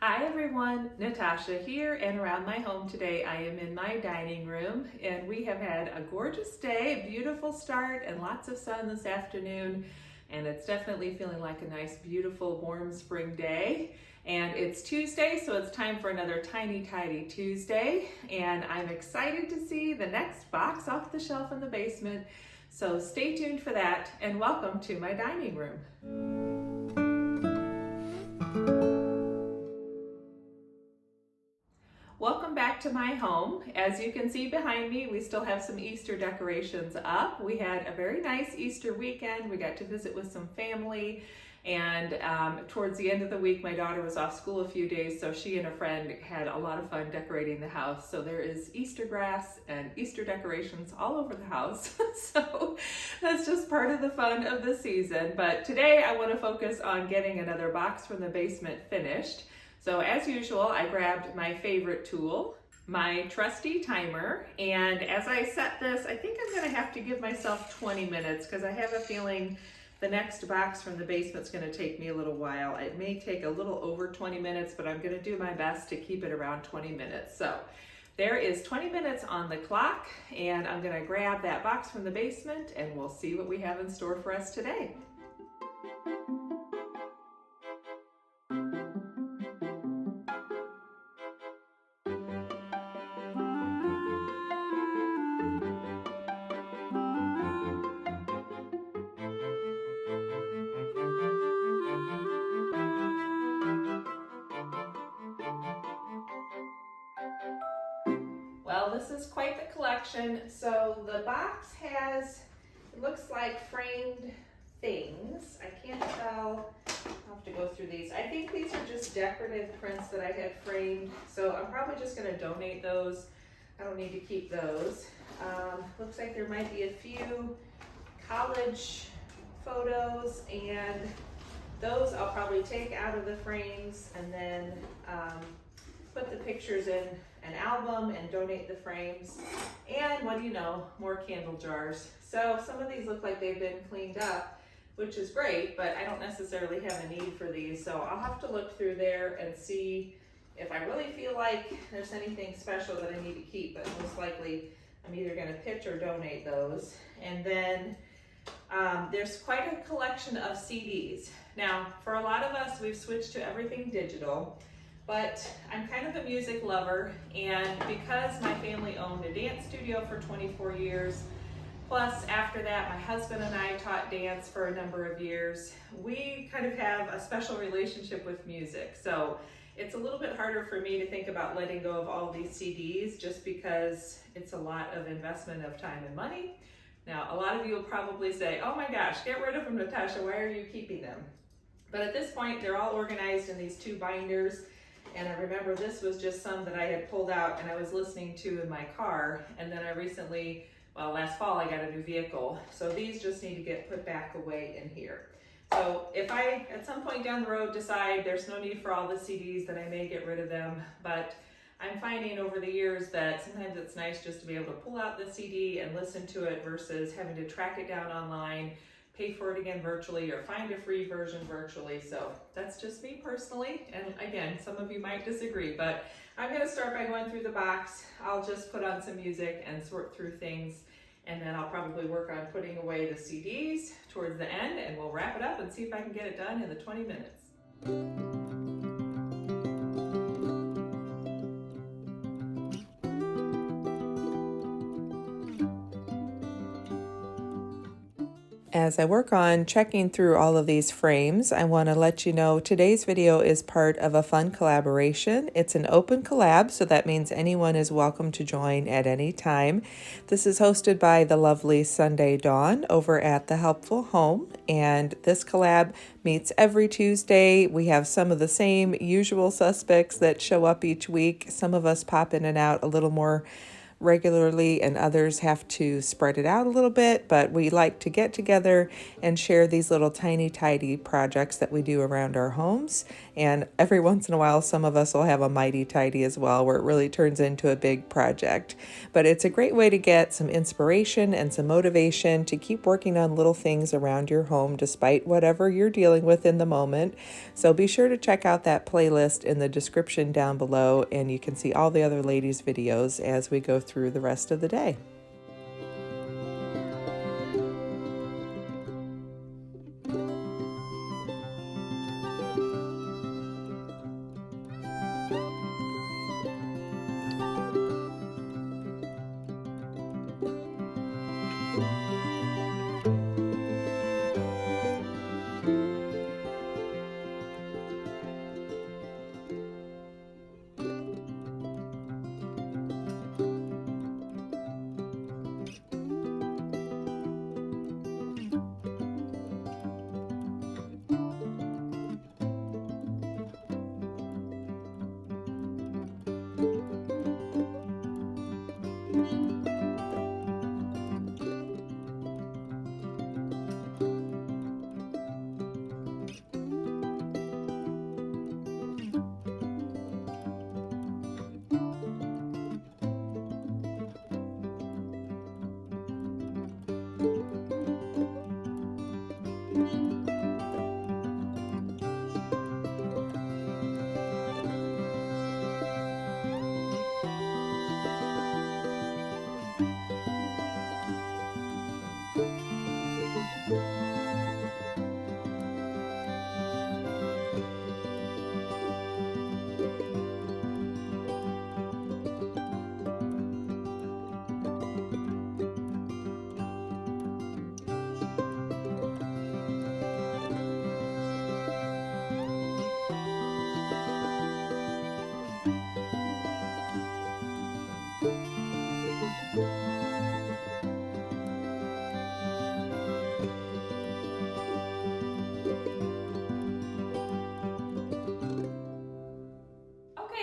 Hi everyone, Natasha here, and around my home today I am in my dining room, and we have had a gorgeous day, a beautiful start and lots of sun this afternoon, and it's definitely feeling like a nice beautiful warm spring day. And it's Tuesday, so it's time for another Tiny Tidy Tuesday, and I'm excited to see the next box off the shelf in the basement, so stay tuned for that, and welcome to my dining room. Welcome back to my home. As you can see behind me, we still have some Easter decorations up. We had a very nice Easter weekend. We got to visit with some family, and towards the end of the week, my daughter was off school a few days, so she and a friend had a lot of fun decorating the house. So there is Easter grass and Easter decorations all over the house. So that's just part of the fun of the season. But today I want to focus on getting another box from the basement finished. So as usual, I grabbed my favorite tool, my trusty timer, and as I set this, I think I'm gonna have to give myself 20 minutes because I have a feeling the next box from the basement's gonna take me a little while. It may take a little over 20 minutes, but I'm gonna do my best to keep it around 20 minutes. So there is 20 minutes on the clock, and I'm gonna grab that box from the basement and we'll see what we have in store for us today. Well, this is quite the collection. So the box has, it looks like framed things. I can't tell, I'll have to go through these. I think these are just decorative prints that I had framed. So I'm probably just gonna donate those. I don't need to keep those. Looks like there might be a few college photos, and those I'll probably take out of the frames and then put the pictures in an album and donate the frames. And what do you know, more candle jars. So some of these look like they've been cleaned up, which is great, but I don't necessarily have a need for these. So I'll have to look through there and see if I really feel like there's anything special that I need to keep, but most likely I'm either gonna pitch or donate those. And then there's quite a collection of CDs. Now, for a lot of us, we've switched to everything digital, but I'm kind of a music lover, and because my family owned a dance studio for 24 years, plus after that my husband and I taught dance for a number of years, we kind of have a special relationship with music. So it's a little bit harder for me to think about letting go of all of these CDs just because it's a lot of investment of time and money. Now, a lot of you will probably say, oh my gosh, get rid of them, Natasha, why are you keeping them? But at this point, they're all organized in these two binders. And I remember this was just some that I had pulled out and I was listening to in my car. And then I recently, well, last fall, I got a new vehicle. So these just need to get put back away in here. So if I, at some point down the road, decide there's no need for all the CDs, then I may get rid of them. But I'm finding over the years that sometimes it's nice just to be able to pull out the CD and listen to it versus having to track it down online, pay for it again virtually, or find a free version virtually. So that's just me personally. And again, some of you might disagree, but I'm gonna start by going through the box. I'll just put on some music and sort through things. And then I'll probably work on putting away the CDs towards the end, and we'll wrap it up and see if I can get it done in the 20 minutes. As I work on checking through all of these frames, I want to let you know today's video is part of a fun collaboration. It's an open collab, so that means anyone is welcome to join at any time. This is hosted by the lovely Sunday Dawn over at The Helpful Home, and this collab meets every Tuesday. We have some of the same usual suspects that show up each week. Some of us pop in and out a little more regularly and others have to spread it out a little bit, but we like to get together and share these little tiny tidy projects that we do around our homes. And every once in a while, some of us will have a mighty tidy as well, where it really turns into a big project. But it's a great way to get some inspiration and some motivation to keep working on little things around your home despite whatever you're dealing with in the moment. So be sure to check out that playlist in the description down below, and you can see all the other ladies' videos as we go through the rest of the day.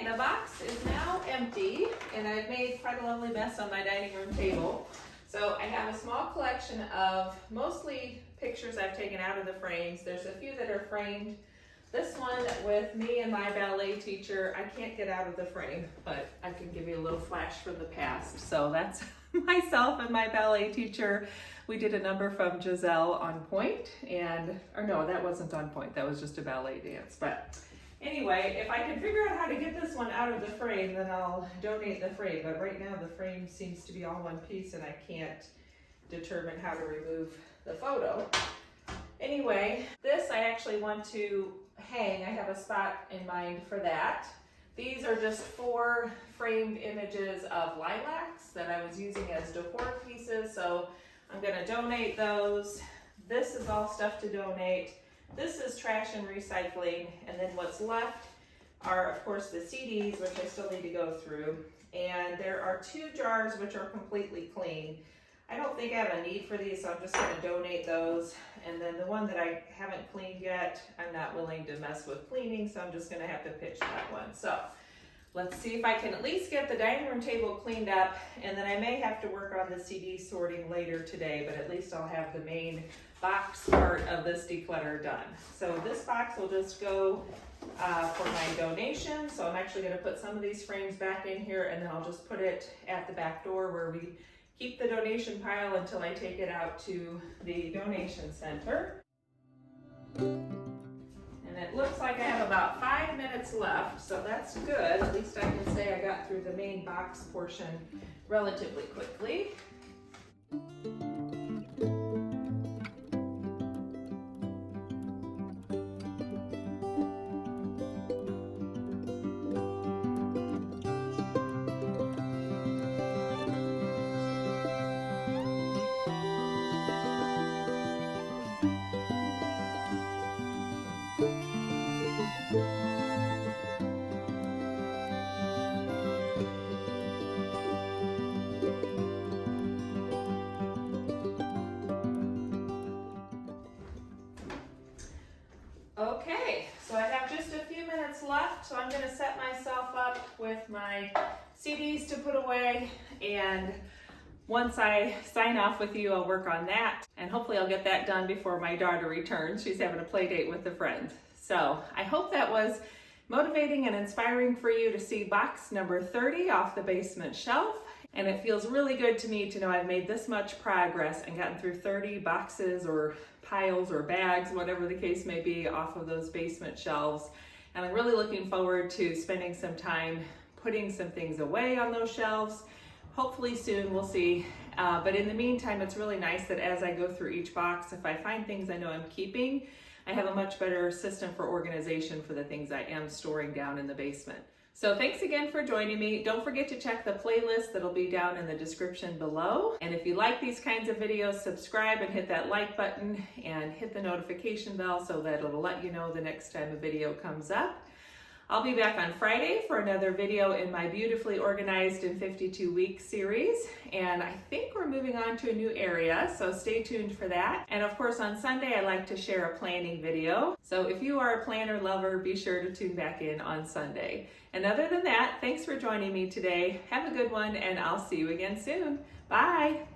The box is now empty, and I've made quite a lovely mess on my dining room table. So I have a small collection of mostly pictures I've taken out of the frames. There's a few that are framed. This one with me and my ballet teacher, I can't get out of the frame, but I can give you a little flash from the past. So that's myself and my ballet teacher. We did a number from Giselle on Point, or no, that wasn't on Point. That was just a ballet dance. But anyway, if I can figure out how to get this one out of the frame, then I'll donate the frame. But right now the frame seems to be all one piece and I can't determine how to remove the photo. Anyway, this I actually want to hang. I have a spot in mind for that. These are just 4 framed images of lilacs that I was using as decor pieces. So I'm gonna donate those. This is all stuff to donate. This is trash and recycling, and then what's left are, of course, the CDs, which I still need to go through, and there are 2 jars which are completely clean. I don't think I have a need for these, so I'm just going to donate those, and then the one that I haven't cleaned yet, I'm not willing to mess with cleaning, so I'm just going to have to pitch that one. So let's see if I can at least get the dining room table cleaned up, and then I may have to work on the CD sorting later today, but at least I'll have the main box part of this declutter done. So this box will just go for my donation. So I'm actually going to put some of these frames back in here, and then I'll just put it at the back door where we keep the donation pile until I take it out to the donation center. And it looks like I have about 5 minutes left, so that's good. At least I can say I got through the main box portion relatively quickly. Okay, so I have just a few minutes left, so I'm going to set myself up with my CDs to put away, and once I sign off with you, I'll work on that, and hopefully I'll get that done before my daughter returns. She's having a play date with a friend. So I hope that was motivating and inspiring for you to see box number 30 off the basement shelf. And it feels really good to me to know I've made this much progress and gotten through 30 boxes or piles or bags, whatever the case may be, off of those basement shelves. And I'm really looking forward to spending some time putting some things away on those shelves. Hopefully soon, we'll see. But in the meantime, it's really nice that as I go through each box, if I find things I know I'm keeping, I have a much better system for organization for the things I am storing down in the basement. So thanks again for joining me. Don't forget to check the playlist that'll be down in the description below. And if you like these kinds of videos, subscribe and hit that like button and hit the notification bell so that it'll let you know the next time a video comes up. I'll be back on Friday for another video in my Beautifully Organized in 52 Weeks series. And I think we're moving on to a new area, so stay tuned for that. And of course on Sunday, I like to share a planning video. So if you are a planner lover, be sure to tune back in on Sunday. And other than that, thanks for joining me today. Have a good one, and I'll see you again soon. Bye.